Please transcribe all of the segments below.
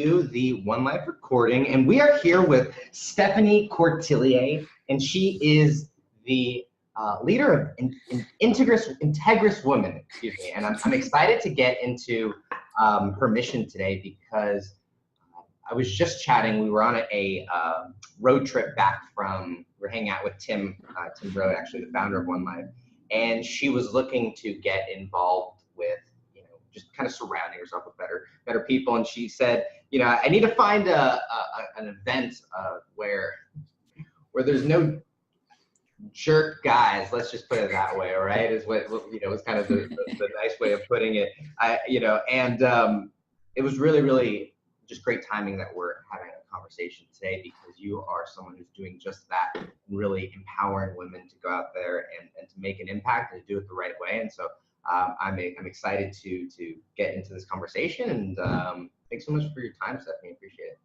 to the One Life recording, and we are here with Stephanie Courtillier, and she is the leader of Integrous Women, excuse me. And I'm excited to get into her mission today because I was just chatting. We were on a road trip back from, we're hanging out with Tim Road, actually the founder of One Life, and she was looking to get involved with, just kind of surrounding herself with better people. And she said, I need to find an event where there's no jerk guys. Let's just put it that way, all right? Is what was kind of the nice way of putting it. It was really just great timing that we're having a conversation today, because you are someone who's doing just that, really empowering women to go out there and to make an impact and to do it the right way. And so I'm excited to get into this conversation, and thanks so much for your time, Stephanie. Appreciate it.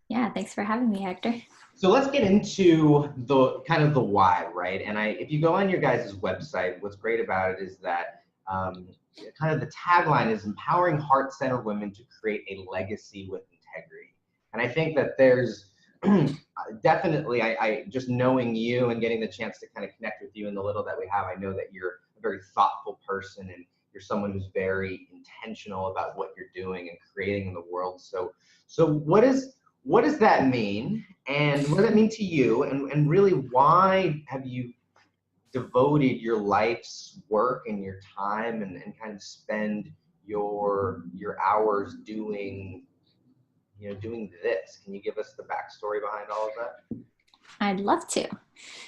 Yeah, thanks for having me, Hector. So let's get into the kind of the why, right? And if you go on your guys' website, what's great about it is that kind of the tagline is empowering heart-centered women to create a legacy with integrity. And I think that there's definitely, I just knowing you and getting the chance to kind of connect with you in the little that we have, I know that you're a very thoughtful person, and you're someone who's very intentional about what you're doing and creating in the world. So what does that mean? And what does that mean to you? And really, why have you devoted your life's work and your time and kind of spend your hours doing this? Can you give us the backstory behind all of that? I'd love to.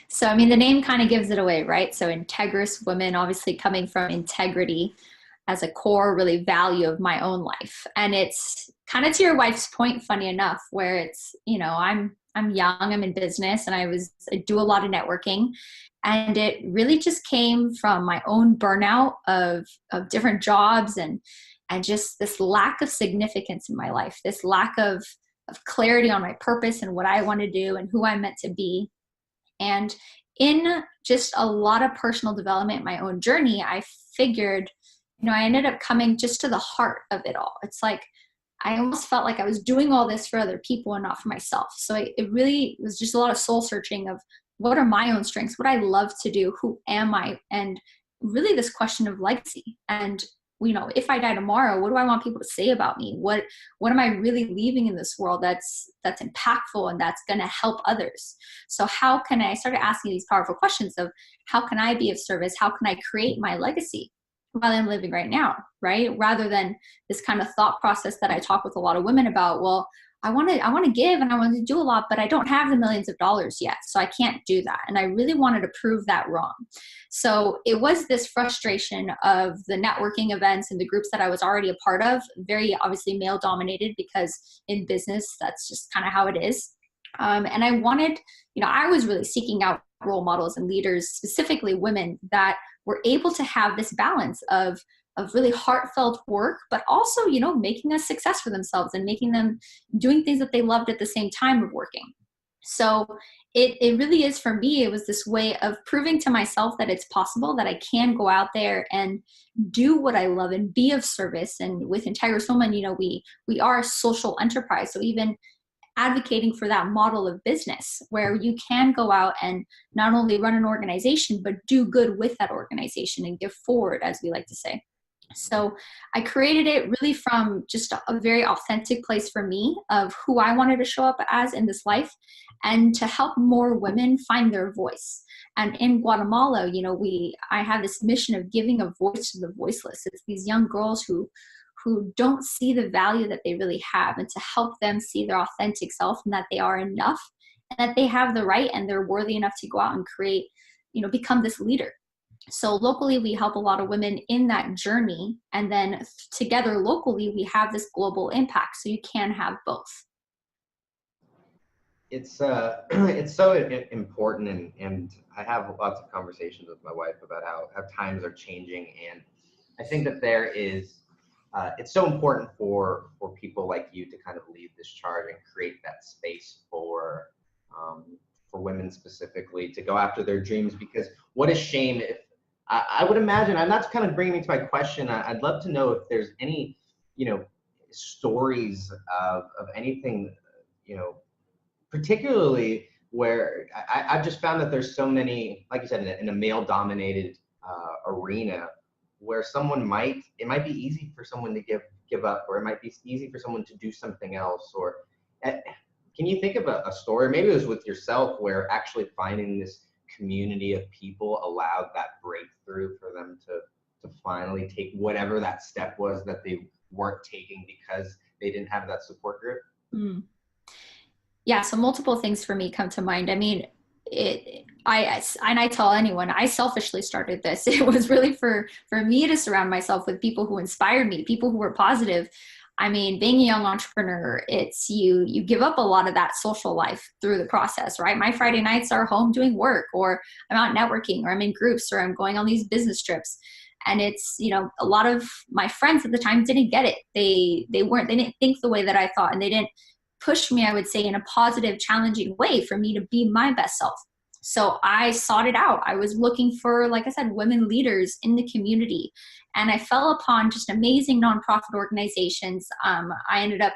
So, I mean, the name kind of gives it away, right? So Integrous Women, obviously coming from integrity as a core really value of my own life. And it's kind of to your wife's point, funny enough, where it's, I'm young, I'm in business, and I do a lot of networking. And it really just came from my own burnout of different jobs and just this lack of significance in my life, this lack of clarity on my purpose and what I want to do and who I'm meant to be. And in just a lot of personal development, my own journey, I figured, I ended up coming just to the heart of it all. It's like, I almost felt like I was doing all this for other people and not for myself. So it really was just a lot of soul searching of what are my own strengths, what I love to do, who am I? And really this question of legacy. And if I die tomorrow, what do I want people to say about me? What am I really leaving in this world that's impactful and that's going to help others? So how can I started asking these powerful questions of how can I be of service? How can I create my legacy while I'm living right now, right? Rather than this kind of thought process that I talk with a lot of women about, well, I want to give and I want to do a lot, but I don't have the millions of dollars yet, so I can't do that. And I really wanted to prove that wrong. So it was this frustration of the networking events and the groups that I was already a part of, very obviously male dominated, because in business, that's just kind of how it is. And I wanted, I was really seeking out role models and leaders, specifically women, that were able to have this balance of really heartfelt work, but also, making a success for themselves and making them doing things that they loved at the same time of working. So it really is, for me, it was this way of proving to myself that it's possible, that I can go out there and do what I love and be of service. And with Integrous Women, we are a social enterprise. So even advocating for that model of business where you can go out and not only run an organization, but do good with that organization and give forward, as we like to say. So I created it really from just a very authentic place for me of who I wanted to show up as in this life, and to help more women find their voice. And in Guatemala, I have this mission of giving a voice to the voiceless. It's these young girls who don't see the value that they really have, and to help them see their authentic self and that they are enough and that they have the right and they're worthy enough to go out and create, become this leader. So locally, we help a lot of women in that journey. And then together locally, we have this global impact. So you can have both. It's so important. And I have lots of conversations with my wife about how times are changing. And I think that there is, it's so important for people like you to kind of lead this charge and create that space for women specifically to go after their dreams. Because what a shame if, I would imagine, and that's kind of bringing me to my question. I'd love to know if there's any, stories of anything, you know, particularly where I've just found that there's so many, like you said, in a male-dominated arena, where it might be easy for someone to give up, or it might be easy for someone to do something else. Or can you think of a story, maybe it was with yourself, where actually finding this community of people allowed that breakthrough for them to finally take whatever that step was that they weren't taking because they didn't have that support group? Mm. Yeah, so multiple things for me come to mind. I mean, I tell anyone, I selfishly started this. It was really for me to surround myself with people who inspired me, people who were positive. I mean, being a young entrepreneur, it's you give up a lot of that social life through the process, right? My Friday nights are home doing work, or I'm out networking, or I'm in groups, or I'm going on these business trips. And it's, you know, a lot of my friends at the time didn't get it. They didn't think the way that I thought, and they didn't push me, I would say, in a positive, challenging way for me to be my best self. So I sought it out. I was looking for, like I said, women leaders in the community. And I fell upon just amazing nonprofit organizations. I ended up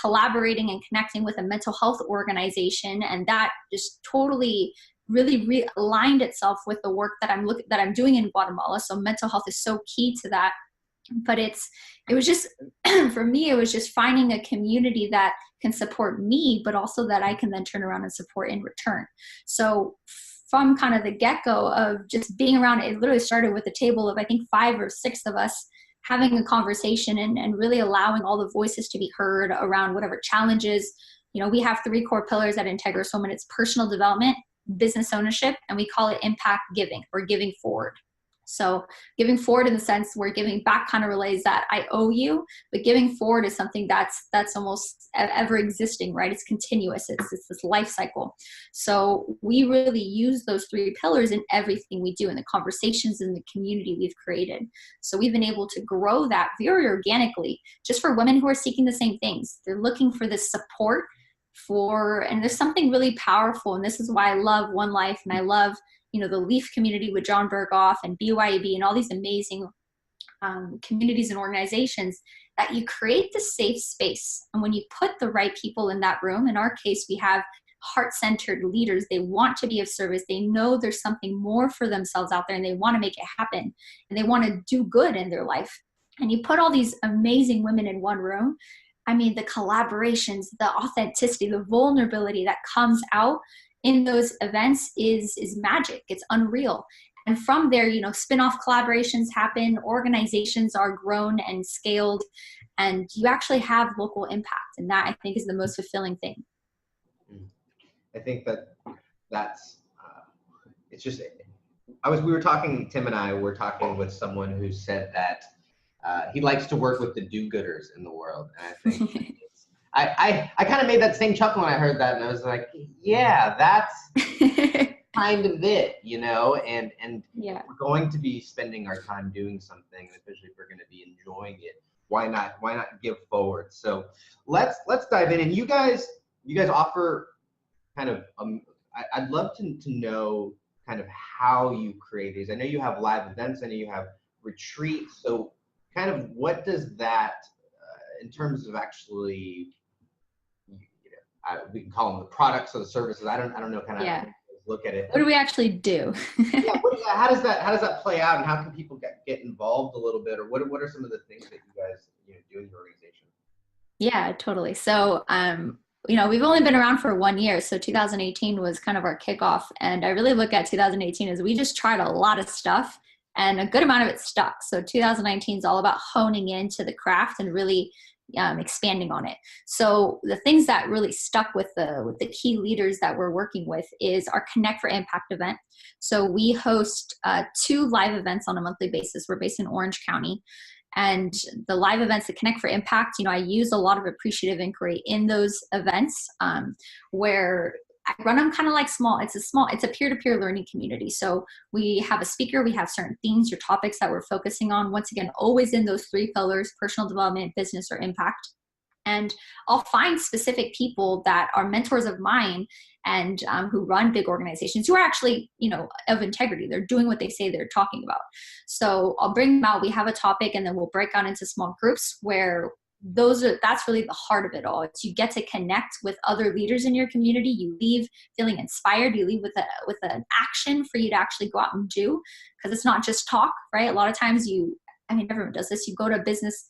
collaborating and connecting with a mental health organization, and that just totally really realigned itself with the work that I'm doing in Guatemala. So mental health is so key to that. But it was just, for me, it was just finding a community that can support me, but also that I can then turn around and support in return. So from kind of the get-go of just being around, it literally started with a table of, I think, 5 or 6 of us having a conversation and really allowing all the voices to be heard around whatever challenges. You know, we have 3 core pillars at Integrous Women. It's personal development, business ownership, and we call it impact giving, or giving forward. So giving forward in the sense where giving back kind of relays that I owe you, but giving forward is something that's almost ever existing, right? It's continuous. It's this life cycle. So we really use those 3 pillars in everything we do, in the conversations, in the community we've created. So we've been able to grow that very organically, just for women who are seeking the same things. They're looking for this support and there's something really powerful. And this is why I love One Life, and I love, you know, the Leaf community with John Berghoff and BYAB and all these amazing communities and organizations, that you create the safe space. And when you put the right people in that room, in our case, we have heart-centered leaders. They want to be of service. They know there's something more for themselves out there, and they want to make it happen, and they want to do good in their life. And you put all these amazing women in one room. I mean, the collaborations, the authenticity, the vulnerability that comes out in those events is magic. It's unreal. And from there, you know, spin-off collaborations happen, organizations are grown and scaled, and you actually have local impact. And that, I think, is the most fulfilling thing. I think that's, it's just, Tim and I were talking with someone who said that he likes to work with the do-gooders in the world. And I think I kind of made that same chuckle when I heard that, and I was like, yeah, that's kind of it, you know, and yeah, we're going to be spending our time doing something, especially if we're going to be enjoying it. Why not give forward? So let's dive in. And you guys offer kind of, I'd love to know kind of how you create these. I know you have live events. I know you have retreats. So kind of what does that, in terms of actually, we can call them the products or the services. I don't know kind of how look at it. What do we actually do? How does that play out, and how can people get involved a little bit, or what are some of the things that you guys do in your organization? Yeah, totally. So we've only been around for 1 year, so 2018 was kind of our kickoff, and I really look at 2018 as we just tried a lot of stuff, and a good amount of it stuck. So 2019 is all about honing into the craft and really expanding on it. So the things that really stuck with the key leaders that we're working with is our Connect for Impact event. So we host 2 live events on a monthly basis. We're based in Orange County. And the live events that Connect for Impact, I use a lot of appreciative inquiry in those events, where I run them kind of like it's a peer-to-peer learning community. So we have a speaker, we have certain themes or topics that we're focusing on. Once again, always in those 3 pillars: personal development, business, or impact. And I'll find specific people that are mentors of mine and who run big organizations, who are actually, of integrity. They're doing what they say they're talking about. So I'll bring them out. We have a topic, and then we'll break out into small groups where that's really the heart of it all. It's you get to connect with other leaders in your community. You leave feeling inspired. You leave with an action for you to actually go out and do, because it's not just talk, right? A lot of times everyone does this. You go to a business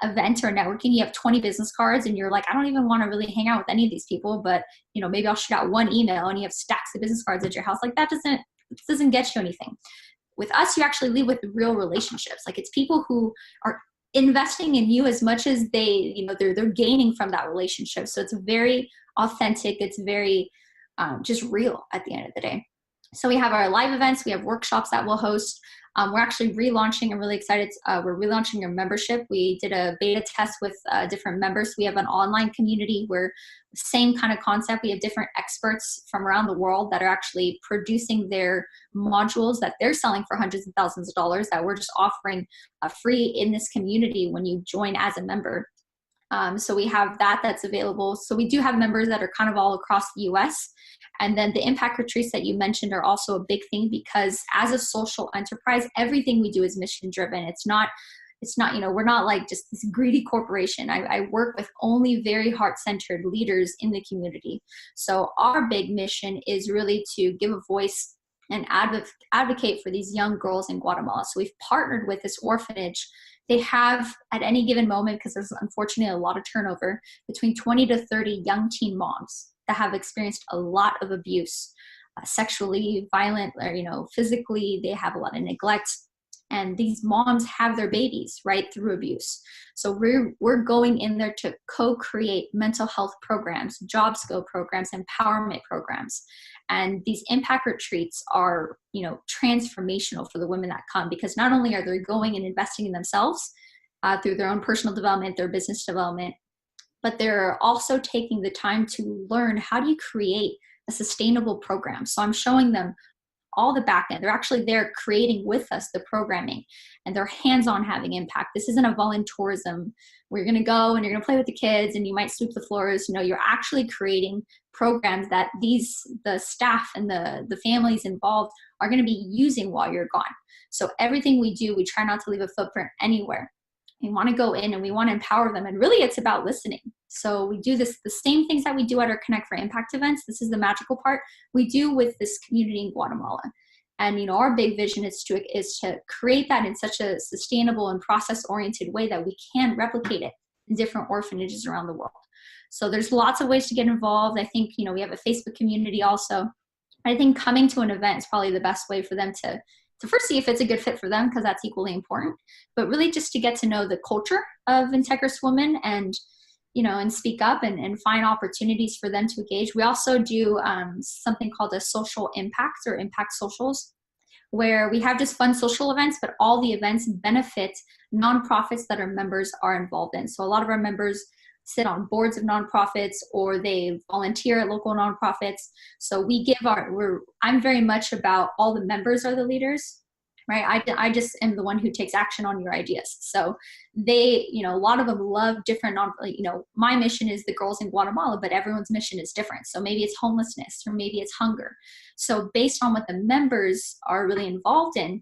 event or networking, you have 20 business cards and you're like, I don't even want to really hang out with any of these people, but maybe I'll shoot out one email, and you have stacks of business cards at your house. Like that doesn't get you anything. With us, you actually leave with real relationships. Like it's people who are investing in you as much as they're gaining from that relationship. So it's very authentic. It's very just real at the end of the day. So we have our live events. We have workshops that we'll host. We're actually relaunching. I'm really excited. We're relaunching our membership. We did a beta test with different members. We have an online community where same kind of concept. We have different experts from around the world that are actually producing their modules that they're selling for hundreds of thousands of dollars that we're just offering free in this community when you join as a member. So we have that's available. So we do have members that are kind of all across the US. And then the impact retreats that you mentioned are also a big thing, because as a social enterprise, everything we do is mission driven. It's not, we're not like just this greedy corporation. I work with only very heart-centered leaders in the community. So our big mission is really to give a voice and advocate for these young girls in Guatemala. So we've partnered with this orphanage. They have, at any given moment, because there's unfortunately a lot of turnover, between 20 to 30 young teen moms that have experienced a lot of abuse, sexually, violent, or, physically. They have a lot of neglect. And these moms have their babies right through abuse. So we're going in there to co-create mental health programs, job skill programs, empowerment programs. And these impact retreats are, transformational for the women that come, because not only are they going and investing in themselves through their own personal development, their business development, but they're also taking the time to learn, how do you create a sustainable program? So I'm showing them all the back end. They're actually there creating with us the programming, and they're hands-on having impact. This isn't a volunteerism where you're going to go and you're going to play with the kids and you might sweep the floors. You're actually creating programs that the staff and the families involved are going to be using while you're gone. So everything we do, we try not to leave a footprint anywhere. We want to go in and we want to empower them. And really it's about listening. So we do the same things that we do at our Connect for Impact events. This is the magical part. We do with this community in Guatemala. And, our big vision is to create that in such a sustainable and process-oriented way that we can replicate it in different orphanages around the world. So there's lots of ways to get involved. I think, we have a Facebook community also. I think coming to an event is probably the best way for them to first see if it's a good fit for them, because that's equally important, but really just to get to know the culture of Integrous Women and, and speak up and find opportunities for them to engage. We also do something called a social impact, or impact socials, where we have just fun social events, but all the events benefit nonprofits that our members are involved in. So a lot of our members sit on boards of nonprofits, or they volunteer at local nonprofits. So I'm very much about all the members are the leaders, right? I just am the one who takes action on your ideas. So they, a lot of them love different, my mission is the girls in Guatemala, but everyone's mission is different. So maybe it's homelessness, or maybe it's hunger. So based on what the members are really involved in,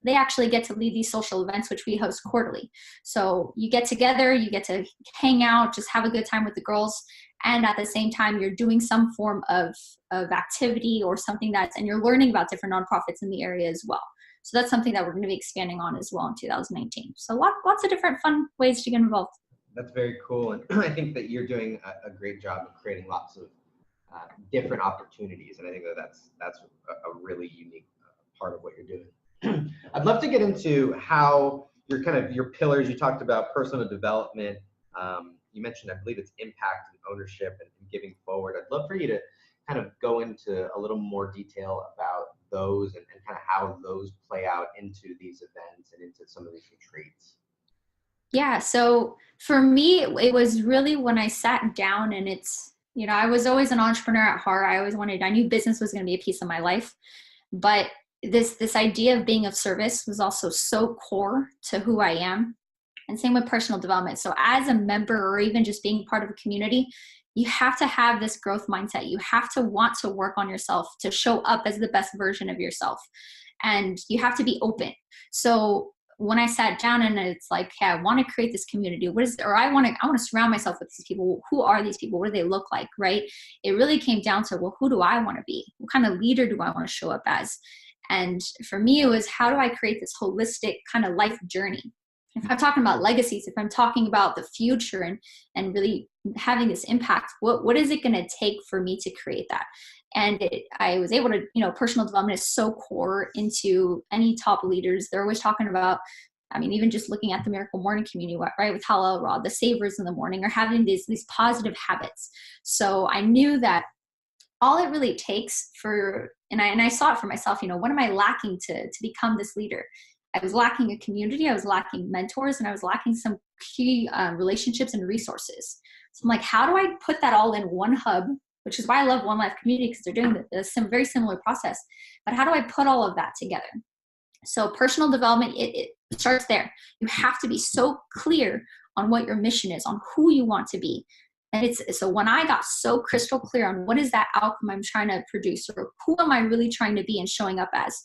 they actually get to lead these social events, which we host quarterly. So you get together, you get to hang out, just have a good time with the girls. And at the same time, you're doing some form of activity or something and you're learning about different nonprofits in the area as well. So that's something that we're going to be expanding on as well in 2019. So lots of different fun ways to get involved. That's very cool. And I think that you're doing a great job of creating lots of different opportunities. And I think that's a really unique part of what you're doing. I'd love to get into how your pillars. You talked about personal development. You mentioned, I believe it's impact and ownership and giving forward. I'd love for you to kind of go into a little more detail about those and kind of how those play out into these events and into some of these retreats. Yeah. So for me, it was really when I sat down, and it's, I was always an entrepreneur at heart. I knew business was going to be a piece of my life, but this idea of being of service was also so core to who I am. And same with personal development. So as a member, or even just being part of a community, you have to have this growth mindset. You have to want to work on yourself, to show up as the best version of yourself. And you have to be open. So when I sat down and it's like, hey, I want to create this community. I want to surround myself with these people. Who are these people? What do they look like? Right. It really came down to, well, who do I want to be? What kind of leader do I want to show up as? And for me, it was, how do I create this holistic kind of life journey? If I'm talking about legacies, if I'm talking about the future and really having this impact, what is it going to take for me to create that? And I was able to, personal development is so core into any top leaders. They're always talking about, even just looking at the Miracle Morning community, right, with Hal Elrod, the savers in the morning, or having these positive habits. So I knew that all it really takes and I saw it for myself, what am I lacking to become this leader? I was lacking a community, I was lacking mentors, and I was lacking some key relationships and resources. So I'm like, how do I put that all in one hub, which is why I love One Life Community, because they're doing a very similar process. But how do I put all of that together? So personal development, it starts there. You have to be so clear on what your mission is, on who you want to be. And so when I got so crystal clear on what is that outcome I'm trying to produce, or who am I really trying to be and showing up as,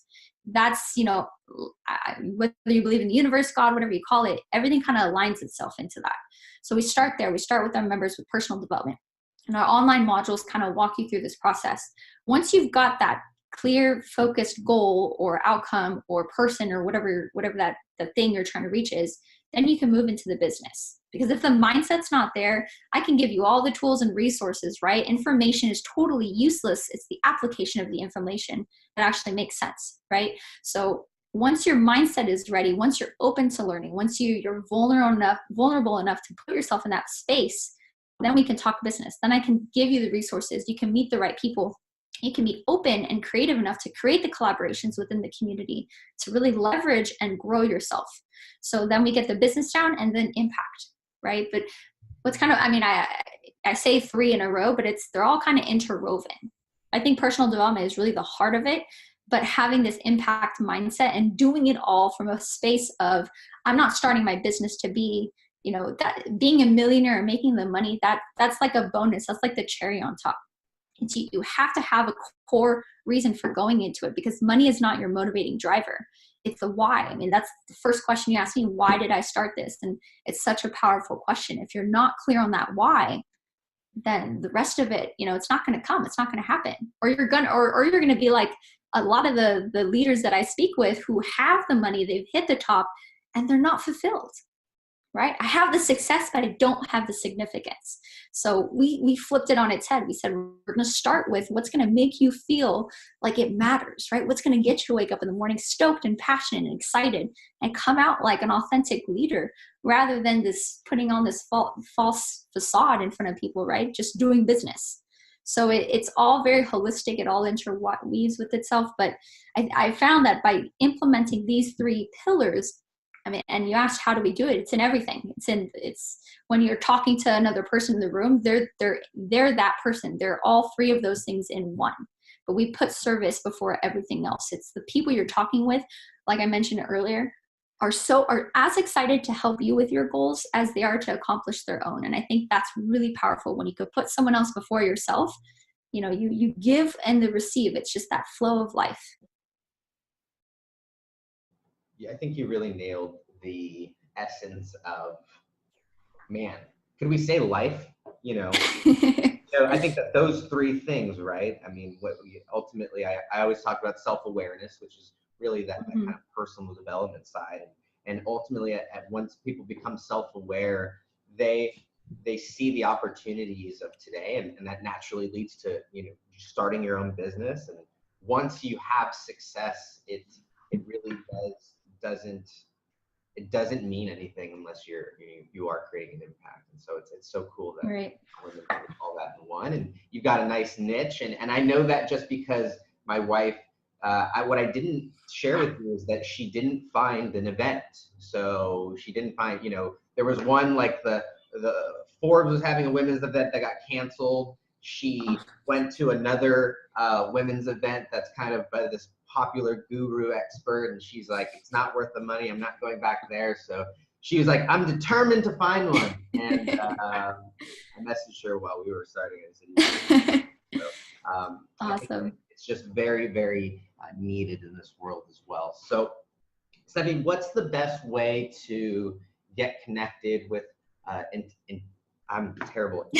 that's, whether you believe in the universe, God, whatever you call it, everything kind of aligns itself into that. So we start there. We start with our members with personal development. And our online modules kind of walk you through this process. Once you've got that clear, focused goal or outcome or person or whatever that the thing you're trying to reach is, then you can move into the business. Because if the mindset's not there, I can give you all the tools and resources, right? Information is totally useless. It's the application of the information that actually makes sense, right? So once your mindset is ready, once you're open to learning, once you're vulnerable enough to put yourself in that space, then we can talk business. Then I can give you the resources. You can meet the right people. You can be open and creative enough to create the collaborations within the community to really leverage and grow yourself. So then we get the business down and then impact, right? But what's kind of, I say 3 in a row, but they're all kind of interwoven. I think personal development is really the heart of it, but having this impact mindset and doing it all from a space of, I'm not starting my business to be, that being a millionaire and making the money, that's like a bonus. That's like the cherry on top. You have to have a core reason for going into it, because money is not your motivating driver. It's the why. That's the first question you ask me. Why did I start this? And it's such a powerful question. If you're not clear on that why, then the rest of it, it's not going to come. It's not going to happen. Or you're going to be like a lot of the leaders that I speak with who have the money, they've hit the top, and they're not fulfilled. Right? I have the success, but I don't have the significance. So we flipped it on its head. We said, we're going to start with what's going to make you feel like it matters, right? What's going to get you to wake up in the morning stoked and passionate and excited and come out like an authentic leader, rather than this putting on this false facade in front of people, right? Just doing business. So it's all very holistic. It all interweaves with itself. But I found that by implementing these 3 pillars, and you asked, how do we do it? It's in everything. It's when you're talking to another person in the room, they're that person. They're all 3 of those things in one. But we put service before everything else. It's the people you're talking with, like I mentioned earlier, are as excited to help you with your goals as they are to accomplish their own. And I think that's really powerful when you could put someone else before yourself. You give and the receive. It's just that flow of life. Yeah, I think you really nailed the essence of, man, could we say life? I think that those 3 things, right? What we ultimately, I always talk about self-awareness, which is really that kind of personal development side. And ultimately, at once people become self-aware, they see the opportunities of today, and that naturally leads to, starting your own business. And once you have success, it really doesn't mean anything unless you are creating an impact. And so it's so cool that right. women put all that in one, and you've got a nice niche. And I know that just because my wife, what I didn't share with you is that she didn't find an event. So she didn't find, there was one, like the Forbes was having a women's event that got canceled. She went to another women's event that's kind of by this popular guru expert, and she's like, it's not worth the money. I'm not going back there. So she was like, I'm determined to find one. And I messaged her while we were starting it. So, awesome. It's just very, very needed in this world as well. So Stephanie, what's the best way to get connected with, I'm terrible,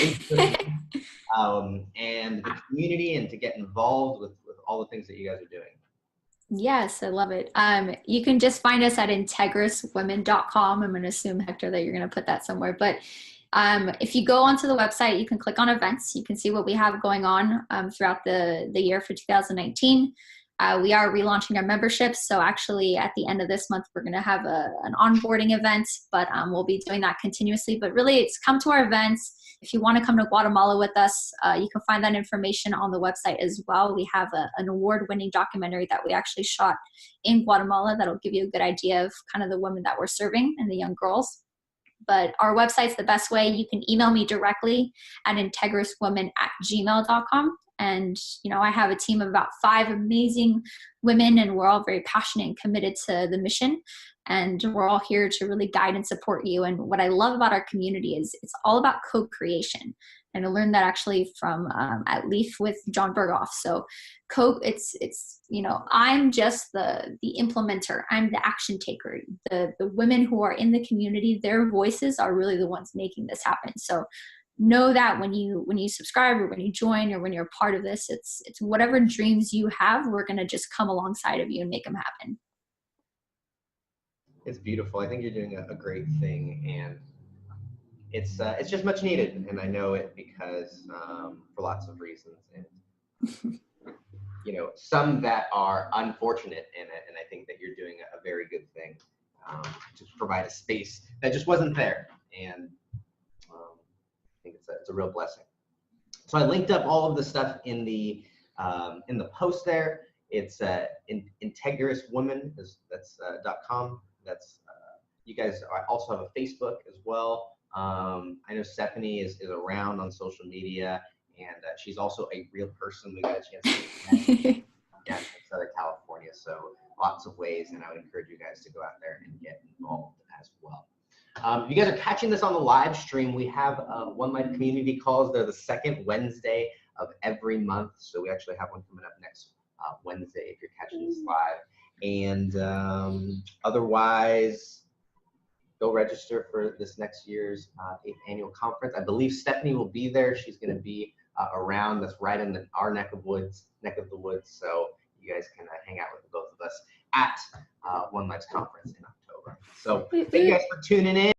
and the community, and to get involved with all the things that you guys are doing? Yes, I love it. You can just find us at integrouswomen.com. I'm going to assume, Hector, that you're going to put that somewhere. But if you go onto the website, you can click on events. You can see what we have going on throughout the year for 2019. We are relaunching our memberships. So actually at the end of this month, we're going to have an onboarding event, but we'll be doing that continuously. But really, it's come to our events. If you want to come to Guatemala with us, you can find that information on the website as well. We have an award-winning documentary that we actually shot in Guatemala that'll give you a good idea of kind of the women that we're serving and the young girls. But our website's the best way. You can email me directly at integrouswomen@gmail.com. And, you know, I have a team of about 5 amazing women, and we're all very passionate and committed to the mission. And we're all here to really guide and support you. And what I love about our community is it's all about co-creation. And I learned that actually from at Leaf with John Berghoff. So it's you know, I'm just the implementer. I'm the action taker. The women who are in the community, their voices are really the ones making this happen. So know that when you subscribe, or when you join, or when you're a part of this, it's whatever dreams you have, we're going to just come alongside of you and make them happen. It's beautiful. I think you're doing a great thing, and it's just much needed, and I know it because for lots of reasons, and you know, some that are unfortunate in it, and I think that you're doing a very good thing to provide a space that just wasn't there, and I think it's a real blessing. So I linked up all of the stuff in the post there. It's integrouswomen, .com. That's you guys also have a Facebook as well. I know Stephanie is around on social media, and she's also a real person. We got a chance to connect in Southern California, so lots of ways, and I would encourage you guys to go out there and get involved as well. If you guys are catching this on the live stream, we have One Life community calls. They're the second Wednesday of every month, so we actually have one coming up next Wednesday if you're catching this live. And otherwise, go register for this next year's 8th annual conference. I believe Stephanie will be there. She's going to be around. That's right in our neck of the woods. So you guys can hang out with the both of us at One Life's conference in October. So thank you guys for tuning in.